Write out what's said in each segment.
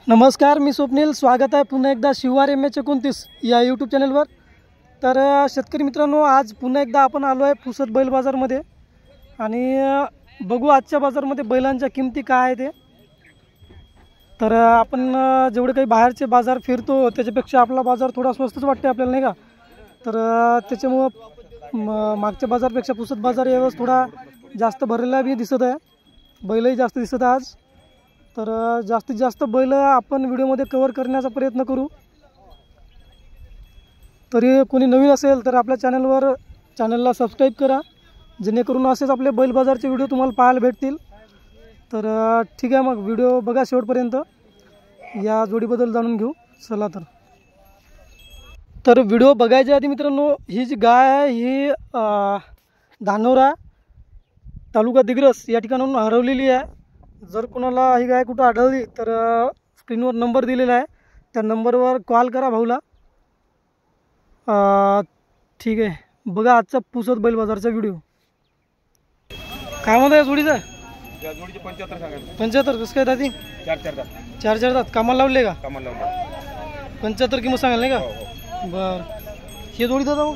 नमस्कार, मी स्वप्नील. स्वागत आहे पुन्हा एकदा शिवार MH29 या यूट्यूब चॅनलवर. तर शेतकरी मित्रांनो, आज पुन्हा एकदा आपण आलो आहे पुसद बैल बाजारमध्ये आणि बघू आजच्या बाजारमध्ये बैलांच्या किमती काय आहे ते. तर आपण जेवढे काही बाहेरचे बाजार फिरतो त्याच्यापेक्षा आपला बाजार थोडा स्वस्तच वाटते आपल्याला, नाही का? तर त्याच्यामुळं मागच्या बाजारपेक्षा पुसद बाजार यावेळेस थोडा जास्त भरलेला बी दिसत आहे, बैलही जास्त दिसत आहे आज. तर जास्तीत जास्त बैल आपण व्हिडिओमध्ये कव्हर करण्याचा प्रयत्न करू. तरी कोणी नवीन असेल तर आपल्या चॅनलला सबस्क्राईब करा, जेणेकरून असेच आपले बैल बाजारचे व्हिडिओ तुम्हाला पाहायला भेटतील. तर ठीक आहे, मग व्हिडिओ बघा शेवटपर्यंत. या जोडीबद्दल जाणून घेऊ, चला. तर व्हिडिओ बघायच्या आधी मित्रांनो, ही जी गाय आहे ही धानोरा तालुका दिग्रस या ठिकाणाहून हरवलेली आहे. जर कोणाला ही गाय कुठं आढळली तर स्क्रीनवर नंबर दिलेला आहे, त्या नंबरवर कॉल करा भाऊला. ठीक आहे, बघा आजचा पुसद बैल बाजारचा व्हिडिओ. काय म्हणता या जोडीचा? 75. कसं काय दादी? 4 दात. कामाला लावले का? 75 किंमत सांगाल, नाही का? बरं. हे जोडी दादा मग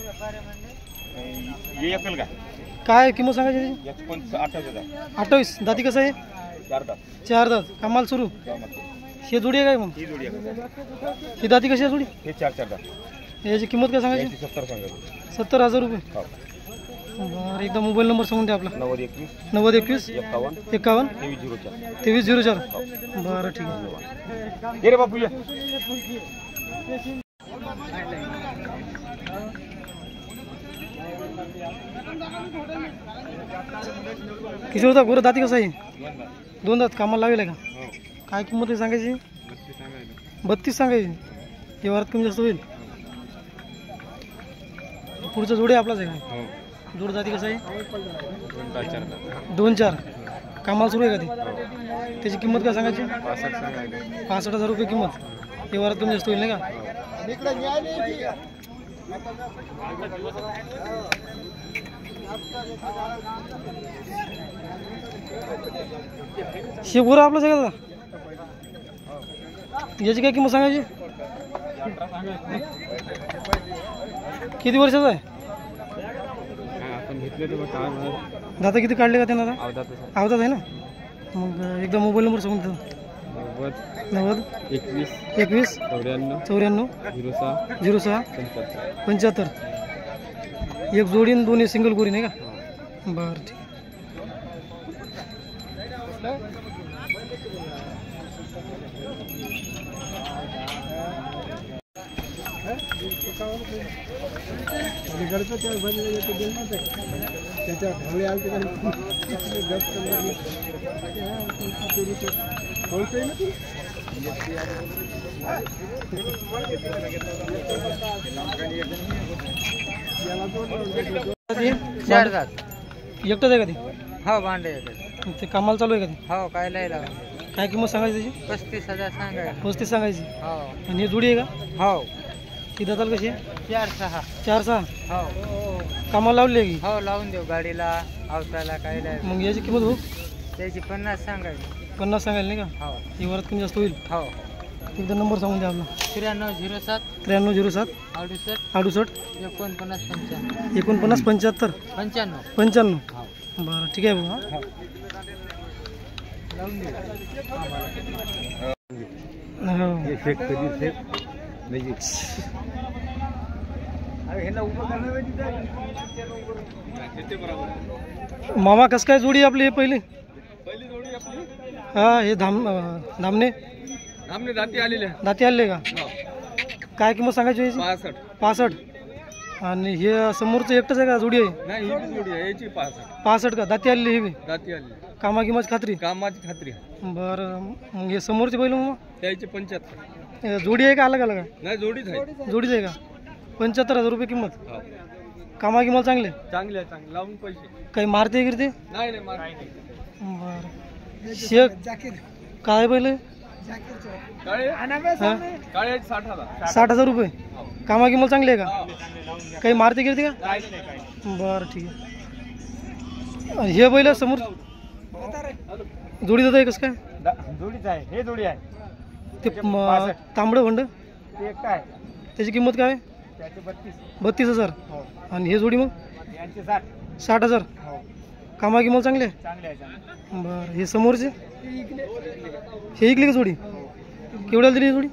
काय किंमत सांगायची? 28. दाती कसं आहे? 4 दात. कामाला सुरू. हे जोडी आहे काय मग? ही दाती कशी आहे जोडी? हे 4 दात. याची किंमत काय सांगायची? 70,000 रुपये. बरं, एकदा मोबाईल नंबर सांगून द्या आपला. 9021 51 2304. बरं, ठीक आहे. बापू किती होता गोरं? दाती कसं आहे? 2 दात. कामाला लावेल का? काय किंमत आहे सांगायची? 32 सांगायची. हे वरात कमी जास्त होईल. पुढचा जोडी आपलाच आहे का? जोड जाती कसं आहे? 2-4. कामाला सुरू आहे का ती? त्याची किंमत काय सांगायची? 65,000 रुपये किंमत. हे वरात कमी जास्त होईल, नाही का? शिवगोरा आपलं सगळं. याची काय किंमत सांगायची? किती वर्षाचा आहे? दाता किती काढले का त्यांना? अवधात आहे ना. मग एकदा मोबाईल नंबर सांगून देतो. 90 21 94 06 75. एक जोडी आणि 2 सिंगल गोरी, नाही का? बरं, ठीक. एकटाच आहे का ती? हो, भांडे ते कामाला चालू आहे का ती? हो. काय लायला? काय किंमत सांगायची त्याची? 35,000 सांगाय. 35 सांगायची. हो. आणि ही जोडी आहे का? हो. ती दाताल कशी आहे? 4-6. 4-6. हो. कामाला लावली आहे की? हो, लावून देऊ गाडीला, अवताला. काय लाय? मग याची किंमत हो? त्याची 50 सांगायची. 50 सांगायला, नाही का? हो. ही वरात कमी जास्त होईल. हो. एकदा नंबर सांगून द्या आपला. 9307 9307 68 49 49 75 95. बरं, ठीक आहे भाऊ. हां, लावून देऊ. मामा कसं काय जोडी आपली? हे पहिली हा, हे धामणे दाती आलेले का? काय किंमत सांगायची याची? 65. आणि हे समोरचं एकटंच आहे का? जोडी आहे? 65 का? दाती आलेली? ही कामाची खात्री? बरं, मग हे समोरचे बैल मग त्याची 75. जोडी आहे का अलग अलग आहे? नाही, जोडीच आहे. जोडीच आहे का? 75,000 रुपये किंमत. कामा चांगले चांगले लावून पैसे. काही मारते गिरते? नाही. बरं. शेक काय बैल? 60,000 रुपये. कामा चांगली आहे का? काही मारते गिरते का? बरं, ठीक आहे. हे बैल समोर जोडी देत आहे कसं काय? जोडीच आहे. हे जोडी आहे. ते तांबडं भंड ते काय त्याची किंमत काय आहे? त्याचे 32,000. हो आणि हे जोडी मग यांचे 60 60,000. हो कामा किंमत चांगले आहे. चांगले आहे चांगले. बरं हे समोरचे हे इकली का जोडी? केवढ्याला दिली ही जोडी?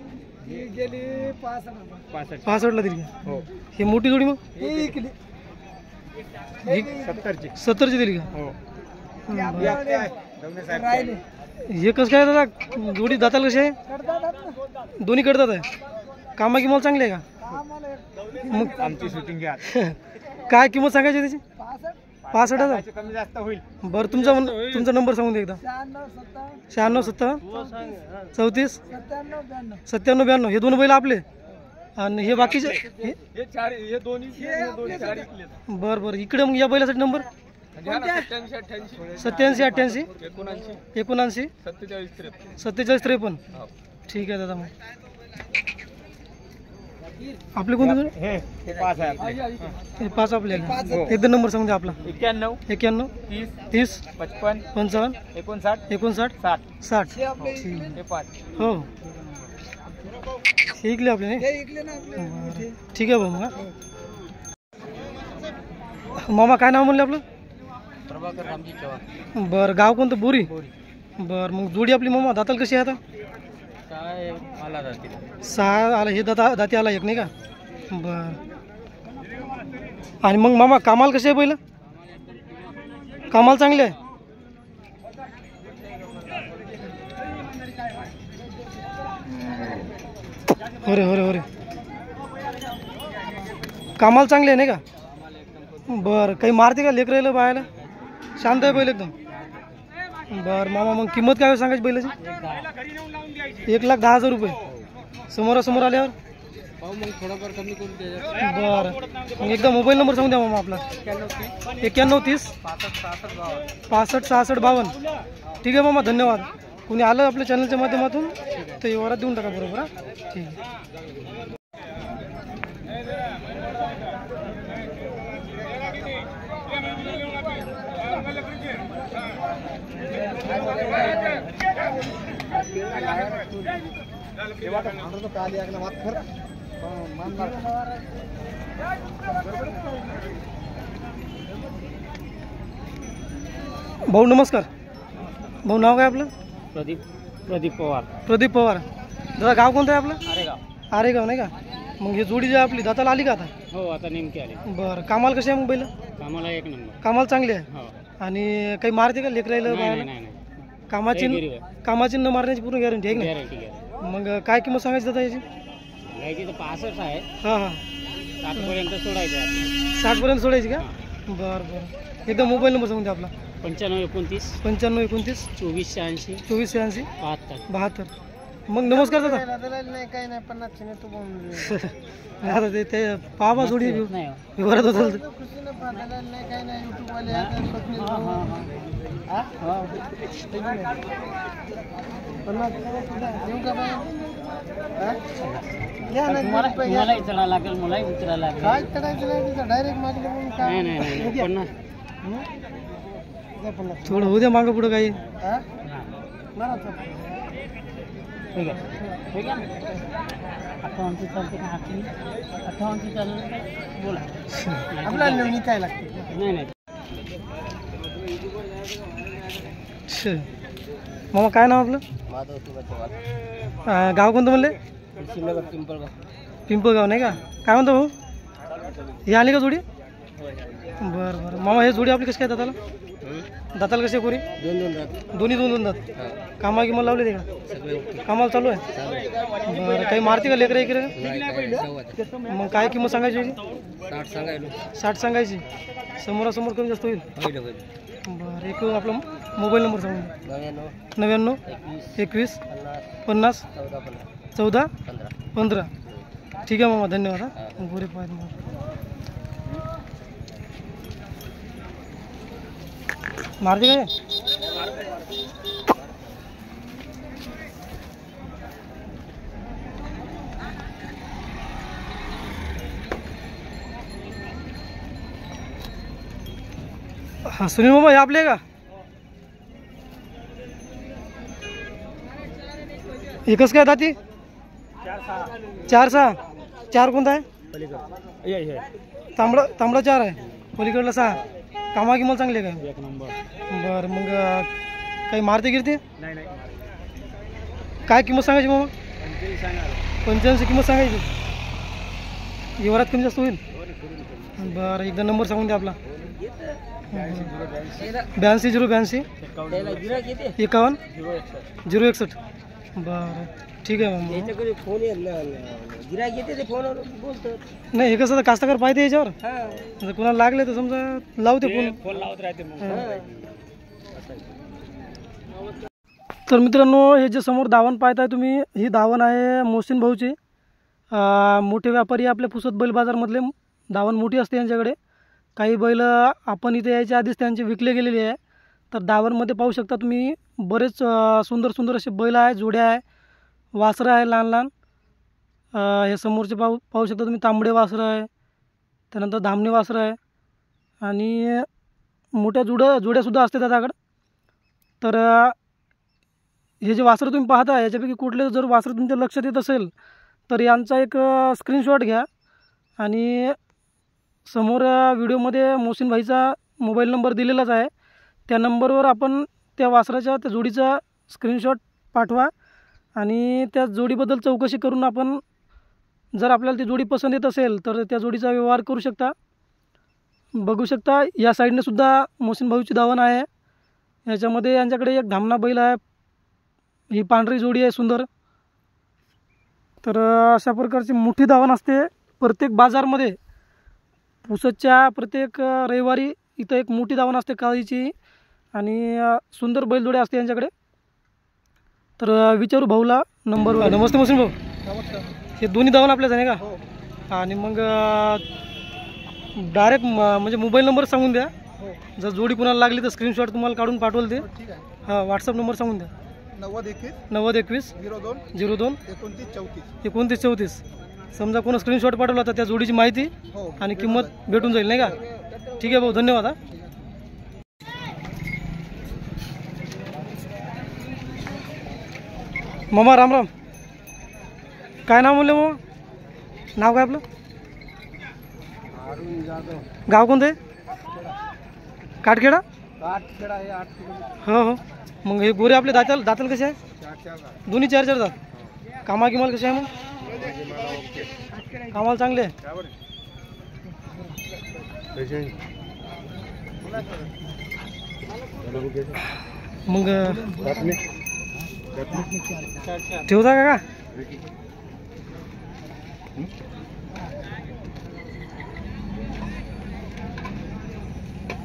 ही गेली 65 65ला दिली का? हो ही मोठी जोडी मग ही इकली ही 70ची 70ची दिली का? हो बरं. राहिले हे कसं काय दादा जोडी दाताला कशी आहे? दोन्ही कडतात आहे. कामा किंमत चांगली आहे का? मग आमची शूटिंग घ्या काय किंमत सांगायची त्याची? 65,000. कमी जास्त होईल. बरं तुमचा नंबर सांगून दे एकदा. 96 70 34 97 92. हे दोन बैल आपले आणि हे बाकीचे हे चार हे दोन्ही चार इकले. बरं बरं इकडे मग या बैलासाठी नंबर 87 88 87 88 79 79 47 47 53. ठीक आहे दादा. मग आपले कोणते जोडी? हे 5 आहे आपले. हे 5 आपले आहे का? हो. एकदा नंबर सांगून द्या आपला. 91 91 30 30 55 55 59 59 60 60. हे 5 हो हे इकले आपले नाही? बरं. ठीक आहे भाऊ मग हा. मामा काय नाव म्हणले आपलं? प्रभाकर रामजी चव्हाण. बरं गाव कोणतं? बोरी. बरं मग जोडी आपली मामा दाताल कशी आहे आता? काय मला जाते 6 आला हे दाती आला एक नाही का? बरं. आणि मग मामा कामाल कशी आहे पहिलं? कामाल चांगले आहे. अरे अरे अरे कामाला चांगले आहे नाही का? बरं काही मारते का लेकरायला बायाला? शांत आहे बैल एकदम. बरं मामा मग किंमत काय सांगायची बैलाची? 1,10,000 रुपये. समोरासमोर आल्यावर मग थोडंफार कमी करून बरं. मग एकदा मोबाईल नंबर सांगू द्या मामा आपला. 91 30 65 66 52. ठीक आहे मामा धन्यवाद. कोणी आलं आपल्या चॅनलच्या माध्यमातून तर व्यवहारात देऊन टाका बरोबर. हा ठीक आहे. भाऊ नमस्कार. भाऊ नाव काय आपलं? प्रदीप पवार. प्रदीप पवार. दादा गाव कोणतं आहे आपलं? अरेगाव. आरेगाव नाही का? मग ही जोडी जी आपली दाताला आली का आता? हो आता नेमके आले. बरं कामाला कशी आहे मग बैल? कामाला 1 नंबर. कामाला चांगली आहे. हो. आणि काही मारते का लेकरायला बायाला? नाही कामाची न मारण्याची पूर्ण गॅरंटी आहे ना? गॅरंटी मग काय किंमत सांगायची दादा याची? घ्यायची तर 65 आहे. हां हां 60 पर्यंत सोडायचं. 60 पर्यंत सोडायची का? बरं बरं एकदा मोबाईल नंबर सांगून द्या आपला. 95 29 95 29 24 86 24 86 72. 72. मग नमस्कार दादा. नाही काही नाही 50 नाही तू आता ते पावा जोडी नाही व्यवहारात होतं. खुशीनं पाठवलेलं नाही काही नाही युट्यूब वाले आता स्वप्नील भाऊ. देऊ का बाई? घ्या ना रुपये घ्या. मलाही चढायला लागेल मलाही उतरायला लागेल. काय करायचं नाही तिथं डायरेक्ट मागलं म्हणून काय नाही 50. द्या 50. थोडं होऊ द्या मागं पुढं काही. हा? बरं चालतं. ठीक आहे ठीक आहे. 58 चालते का? 58 चाललं बोला. आपल्याला नेऊन काय लागते? नाही मामा काय नाव आपलं? माधव तुला गाव कोणतं म्हणले? शिवनगर पिंपळगाव. पिंपळगाव नाही का? काय म्हणतो भाऊ? हे आली का जोडी? बरं बरं मामा हे जोडी आपली कशी काय दाताला? दाताला कशी आहे कोरी? 2 राहत. दोन्ही 2 दात. कामा किंमत लावले ते का? सगळे कामाला चालू आहे. बरं काही मारते का लेकरं इकडे? मग काय किंमत सांगायची याची? 60 सांगायलो. 60 सांगायची. समोरासमोर कमी जास्त होईल. बरं एक आपला मोबाईल नंबर सांगून 99 21 50 14 15. ठीक आहे मामा धन्यवाद. हा गोरे पाहिजे मग मारते काय? हा सुनील मामा हे आपले का? एकच काय दाती 4-6 4 कोणता आहे तांबडा 4 आहे पलीकडला 6 कामा किंमत चांगली आहे काय एक नंबर बरं मग काही मारते गिरते काय किंमत सांगायची मग 85 किंमत सांगायची व्यवहारात कमी जास्त होईल बरं एकदा नंबर सांगून द्या आपला 82 51 061 बरं ठीक आहे मग फोन गिरायक येते ते फोनवर बोलतो. नाही हे कसं कास्तकार पाहिजे याच्यावर जर कोणाला लागले तर समजा लावते फोन फोन लावत राहते मग. तर मित्रांनो हे जे समोर दावण पाहताय तुम्ही ही दावण आहे मोहसिन भाऊची मोठे व्यापारी आपल्या पुसद बैल बाजारमधले दावण मोठी असते यांच्याकडे काही बैल आपण इथे यायच्या आधीच त्यांचे विकले गेलेले आहे तर दावणमध्ये पाहू शकता तुम्ही बरेच सुंदर सुंदर असे बैल आहे जोड्या आहे वासरं आहे लहान लहान हे समोरचे पाहू शकता तुम्ही तांबडे वासरं आहे त्यानंतर धामणे वासरं आहे आणि मोठ्या जोड्यासुद्धा असते त्याच्याकडं तर हे जे वासरं तुम्ही पाहता याच्यापैकी कुठले जर वासरं तुमच्या लक्षात येत असेल तर यांचा एक स्क्रीनशॉट घ्या आणि समोर व्हिडिओमध्ये मोहसिन भाईचा मोबाईल नंबर दिलेलाच आहे त्या नंबरवर आपण त्या वासराच्या त्या जोडीचा स्क्रीनशॉट पाठवा आणि त्या जोडीबद्दल चौकशी करून आपण जर आपल्याला ती जोडी पसंत येत असेल तर त्या जोडीचा व्यवहार करू शकता बघू शकता या साईडने सुद्धा मोहसिन भाऊची दावण आहे याच्यामध्ये यांच्याकडे एक धामणा बैल आहे ही पांढरी जोडी आहे सुंदर तर अशा प्रकारची मोठी दावण असते प्रत्येक बाजारमध्ये पुसदच्या प्रत्येक रविवारी इथं एक मोठी दावण असते काळीची आणि सुंदर बैलजोड्या असते यांच्याकडे तर विचारू भाऊला नंबर नमस्ते मोहसिन भाऊ नमस्कार. हे दोन्ही दावण आपल्याच आहे का हो आणि मग डायरेक्ट म्हणजे मोबाईल नंबर सांगून द्या हो जर जोडी कुणाला लागली तर स्क्रीनशॉट तुम्हाला काढून पाठवलं ते ठीक आहे. हां व्हॉट्सअप नंबर सांगून द्या 9021 90 21 02 02 29 34 29 34 समजा कोण स्क्रीनशॉट पाठवला तर त्या जोडीची माहिती हो आणि किंमत भेटून जाईल नाही का ठीक आहे भाऊ धन्यवाद. मामा राम राम काय नाव म्हणले मग नाव काय आपलं अरुण जाधव गाव कोणतं आहे काटखेडा 8 खेळा आहे 8 किलोमीटर हो हो मग हे गोरे आपले दाताल कसे आहे 4 दोन्ही 4 दात कामा किमाल कसे आहे मग कामाला चांगले आहे मग ठेवता का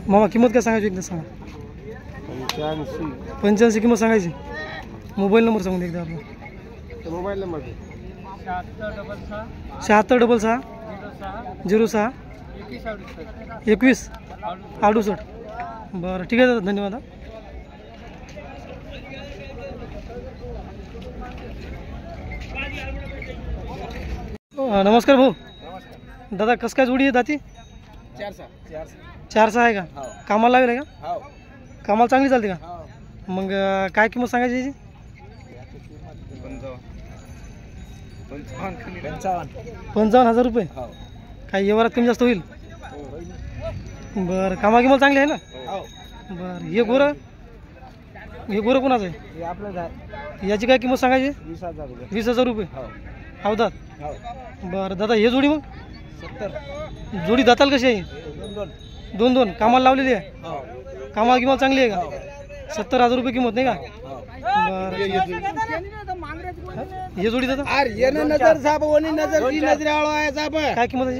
मामा किंमत काय सांगायची एकदा सांगा 85 किंमत सांगायची मोबाईल नंबर सांगून एकदा आपला मोबाईल नंबर 76 06 21 68 बरं ठीक आहे दादा धन्यवाद. नमस्कार भाऊ दादा कसं काय जोडी आहे दाती 4-6 आहे का कामाला लागेल का कामाला चांगली चालते का मग काय किंमत सांगायची याची 55,000 रुपये काही व्यवहारात कमी जास्त होईल बरं कामा किंमत चांगली आहे ना बरं हे गोरं कोणाचं आहे याची काय किंमत सांगायची 20,000 रुपये अवधात बरं दादा हे जोडी मग जोडी दाताल कशी आहे 2 कामाला लावलेली आहे कामाला किंमत चांगली आहे का 70,000 रुपये किंमत नाही का बरं हे जोडी दादा काय किंमत आहे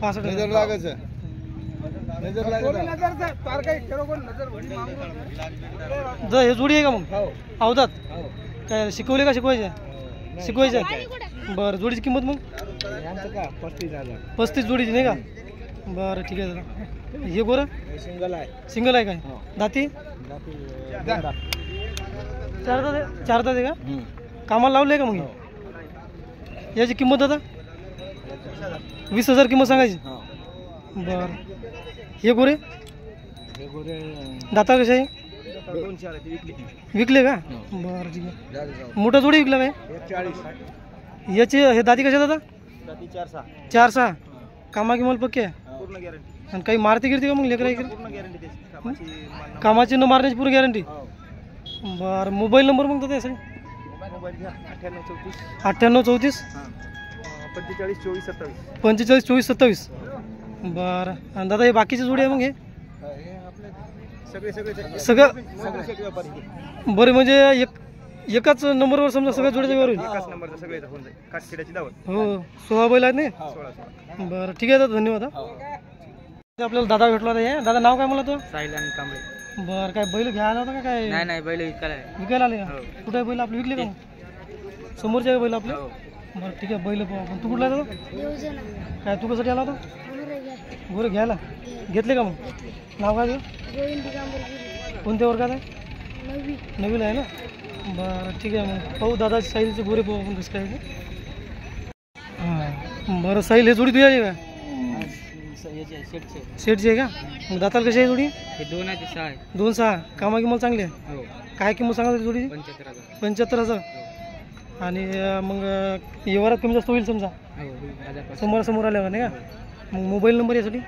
65,000 दादा हे जोडी आहे का मग अवधात काय शिकवले का शिकवायचे बरं जोडीची किंमत मग 35 जोडीची नाही का बरं ठीक आहे दादा हे गोरं सिंगल आहे काय दाती 4 दात आहे का कामाला लावले का मग याची किंमत दादा 20,000 किंमत सांगायची बरं हे गोरे दाता कसे आहे 200 आले ते विकले. विकले का? बरं ठीक आहे. मोठा जोडी विकला काय? 40 याचे हे दाती कशा दादा? जाती 4-6 4-6 कामा किमाल पक्के आहे. पूर्ण गॅरंटी. आणि काही मारती गिरती का मग लेकरा इकडे? पूर्ण गॅरंटी त्याची कामाची. कामाची न मारण्याची पूर्ण गॅरंटी. हो. बरं मोबाईल नंबर मग दादा सगळे? मोबाईल घ्या 9834 9834 45 24 27. 45 24 27. बरं आणि दादा हे बाकीचे जोडी आहे मग हे हे आपले सगळे सगळे सगळं व्यापारी. बरं म्हणजे एकाच नंबरवर समजा सगळ्या जोड्याच्या वर होईल. एकाच नंबरचा सगळे होऊन जाईल. काटखेड्याची दावत. हो 16 बैल आहेत नाही. 16. बरं ठीक आहे दादा धन्यवाद. आपल्याला दादा भेटला होता. हे दादा नाव काय मला तो? सायलान कांबळे. बरं काय बैल घ्यायला होता का काय? नाही नाही बैल विकायला आहे. विकायला आले का? कुठे आहे बैल आपले विकले का मग? समोरचे आहे बैल आपले. बरं ठीक आहे बैल पाहू आपण. तू कुठला आहे दादा? काय तू कसाठी आला होता? गोरे घ्यायला घेतले का मग? नाव काय तुझं? कोणत्या वर्गात आहे? नवीला आहे ना. बरं ठीक आहे मग पाहू दादा साहिलचे गोरे पाहू आपण कसं काय ते. हां बरं साहिल हे जोडी तुझी आहे का? सेटची आहे का? मग दाताल कशी आहे जोडी? हे 2 आहे ते 6 आहे. 2-6 कामा किंमत चांगली आहे. हो काय किंमत सांगा जोडी? 75,000. 75,000. आणि मग व्यवहारात कमी जास्त होईल समजा हो समोरासमोर आल्यावर नाही का? मग मोबाईल नंबर यासाठी?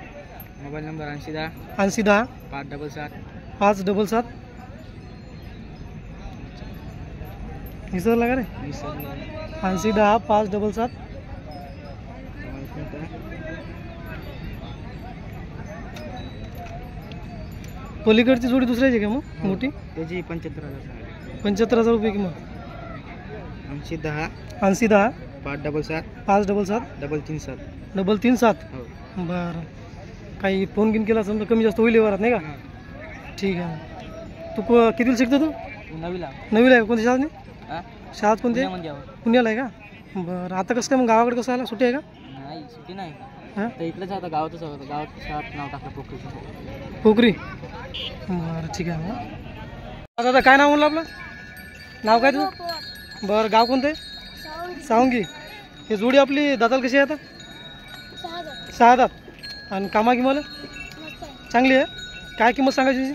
Mobile number 8010 8010 577 577. विसरला का रे? 8010 577. पलीकडची जोडी दुसऱ्याची का मग मोठी? त्याची 75,000. 75,000 रुपये किंमत. 8010 8010 577 577 337. 337. हो बरं काही फोन गिन केला समजा कमी जास्त होईल व्यवहारात नाही का? ठीक आहे. तू कितीला शिकतो तू? नवीला. नवीला आहे का? कोणत्या शाळेत? हा शाळेत कोणते? पुण्याला आहे का? बरं आता कसं काय मग गावाकडे कसं आला? सुट्टी आहे का? नाही सुट्टी नाही. हां तर इकडेच आता गावातच होतं. गावात शाळेत नाव टाकलं पोखरीचं. पोखरी. बरं ठीक आहे मग दादा काय नाव म्हणलं आपलं? नाव काय तुझं? बरं गाव कोणतं आहे? सावंगी. हे जोडी आपली दाताल कशी आहे आता? 6 दात. आणि कामा किंमत चांगली आहे. काय किंमत सांगायची?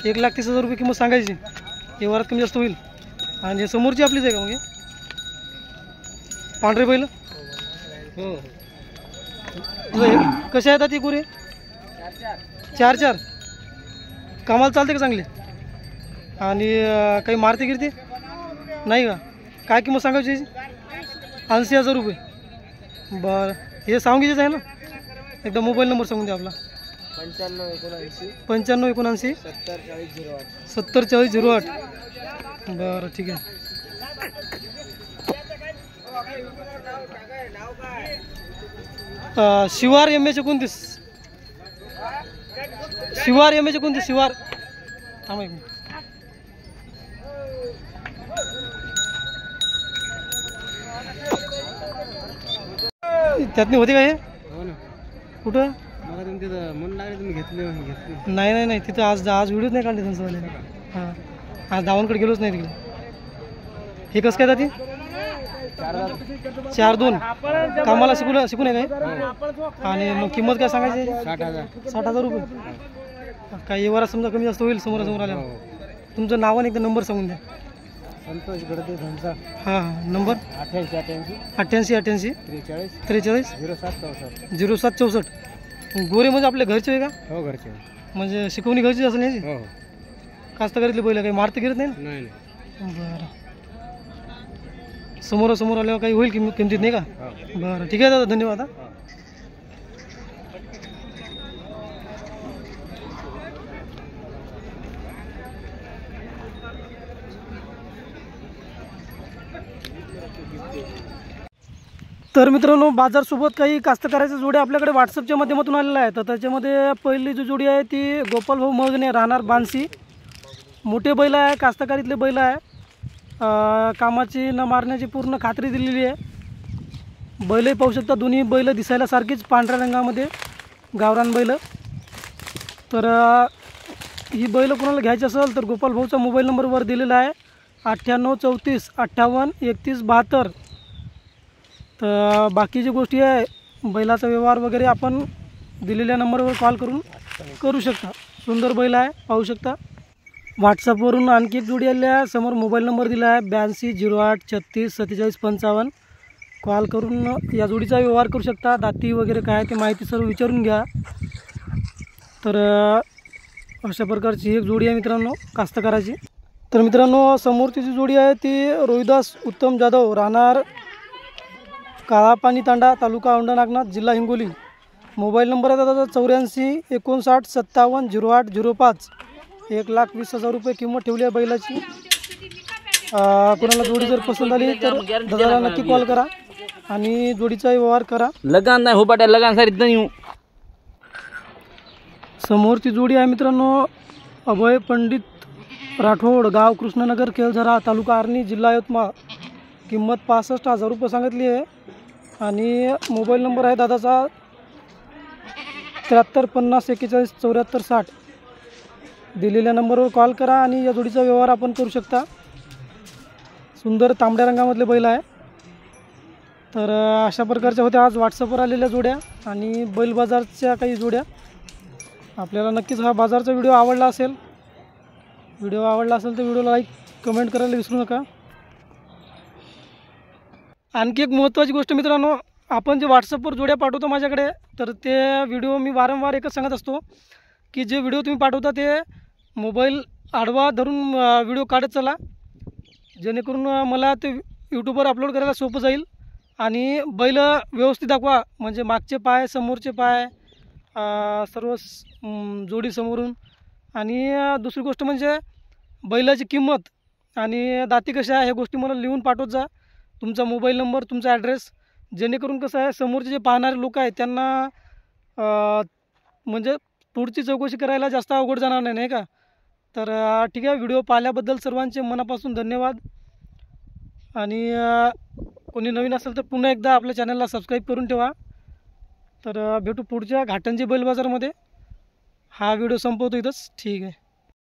1,30,000 रुपये किंमत सांगायची. व्यवहारात कमी जास्त होईल. आणि हे समोरची आपलीच आहे का मग हे? पांढरे बैल हो कसे आहेत ती गुरे? 4-4 कामाला चालते का चांगली? आणि काही मारते गिरते नाही का? काय किंमत सांगायची? 80,000 रुपये. बरं हे सांगीचेच आहे ना? एकदा मोबाईल नंबर सांगून द्या आपला. 95 79 70 40 08. बरं ठीक आहे. शिवार MH 29. शिवार MH 29 शिवार. थांबा एक मिनिट. त्यातनी होते का हे? हो ना. कुठं? मला तुमचं मन लागले तुम्ही घेतले. नाही नाही तिथं आज व्हिडिओच नाही काढले त्यांचं वाले. हां आज दावणकडे गेलोच नाही तिकडे. हे कसं काय जाते? 4-2 कामाला शिकून आहे काय? आणि मग किंमत काय सांगायची? 60,000 रुपये. काय व्यवहारात समजा कमी जास्त होईल समोरासमोर आल्यावर. तुमचं नाव आणि एकदा नंबर सांगून द्या. संतोष गडदे धनसा. हां नंबर 88 88 88 43 43 07 64. 07 64. गोरे म्हणजे आपल्या घरचे आहे का? हो घरचे. म्हणजे शिकवणी घरची असेल याची? हो कास्तकारीतले बैल काही मारते गिरत नाही ना? नाही बरं समोरासमोर आल्यावर काही होईल किमतीत नाही का? बरं ठीक आहे दादा धन्यवाद. तर मित्रांनो बाजारसोबत काही कास्तकाराच्या जोड्या आपल्याकडे व्हॉट्सअपच्या माध्यमातून आलेल्या आहेत. तर त्याच्यामध्ये पहिली जी जोडी आहे ती गोपाल भाऊ मगने राहणार बानसी. मोठे बैल आहे कास्तकारीतले बैल आहे. कामाची न मारण्याची पूर्ण खात्री दिलेली आहे. बैलही पाहू शकता दोन्ही बैल दिसायला सारखीच पांढऱ्या रंगामध्ये गावरान बैल. तर ही बैल कोणाला घ्यायची असेल तर गोपाल भाऊचा मोबाईल नंबरवर दिलेला आहे 98 34 58 31 72. तर बाकीची गोष्टी आहे बैलाचा व्यवहार वगैरे आपण दिलेल्या नंबरवर कॉल करून करू शकता. सुंदर बैल आहे पाहू शकता. व्हॉट्सअपवरून आणखी एक जोडी आली आहे. समोर मोबाईल नंबर दिला आहे 8208364755. कॉल करून या जोडीचा व्यवहार करू शकता. दाती वगैरे काय ते माहिती सर्व विचारून घ्या. तर अशा प्रकारची एक जोडी आहे मित्रांनो कास्तकाराची. तर मित्रांनो समोरची जी जोडी आहे ती रोहिदास उत्तम जाधव, राहणार काळापाणी तांडा, तालुका औंढा नागनाथ, जिल्हा हिंगोली. मोबाईल नंबर आहे दादा 8459570805. 1,20,000 रुपये किंमत ठेवली आहे बैलाची. कोणाला जोडी जर पसंत आली तर दादाला नक्की कॉल करा आणि जोडीचा व्यवहार करा. लगान नाही हो पाट्या, लगान सर इथं येऊ. समोरची जोडी आहे मित्रांनो अभय पंडित राठोड, गाव कृष्णनगर, केलझरा, तालुका आर्णी, जिल्हा यवतमाळ. किंमत 65,000 रुपये सांगितली आहे आणि मोबाईल नंबर आहे दादाचा 7350417460. दिलेल्या नंबरवर कॉल करा आणि या जोडीचा व्यवहार आपण करू शकता. सुंदर तांबड्या रंगामधले बैल आहे. तर अशा प्रकारच्या होत्या आज व्हॉट्सअपवर आलेल्या जोड्या आणि बैल बाजारच्या काही जोड्या. आपल्याला नक्कीच हा बाजारचा व्हिडिओ आवडला असेल. तर व्हिडिओला लाईक कमेंट करायला विसरू नका. आणखी एक महत्त्वाची गोष्ट मित्रांनो, आपण जे व्हॉट्सअपवर जोड्या पाठवतो माझ्याकडे, तर ते व्हिडिओ मी वारंवार एकच सांगत असतो की जे व्हिडिओ तुम्ही पाठवता ते मोबाईल आडवा धरून व्हिडिओ काढत चला, जेणेकरून मला ते यूट्यूबवर अपलोड करायला सोपं जाईल. आणि बैल व्यवस्थित दाखवा, म्हणजे मागचे पाय, समोरचे पाय, सर्व जोडी समोरून. आणि दुसरी गोष्ट म्हणजे बैलाची किंमत आणि दाती कशा आहे ह्या गोष्टी मला लिहून पाठवत जा. तुमचा मोबाईल नंबर, तुमचा ॲड्रेस, जेणेकरून कसं आहे समोरचे जे पाहणारे लोक आहेत त्यांना म्हणजे पुढची चौकशी करायला जास्त अवघड जाणार नाही, नाही का. तर ठीक आहे, व्हिडिओ पाहिल्याबद्दल सर्वांचे मनापासून धन्यवाद. आणि कोणी नवीन असेल तर पुन्हा एकदा आपल्या चॅनलला सबस्क्राईब करून ठेवा. तर भेटू पुढच्या घाटंजी बैल बाजारमध्ये. हा व्हिडिओ संपवतो इथंच. ठीक आहे.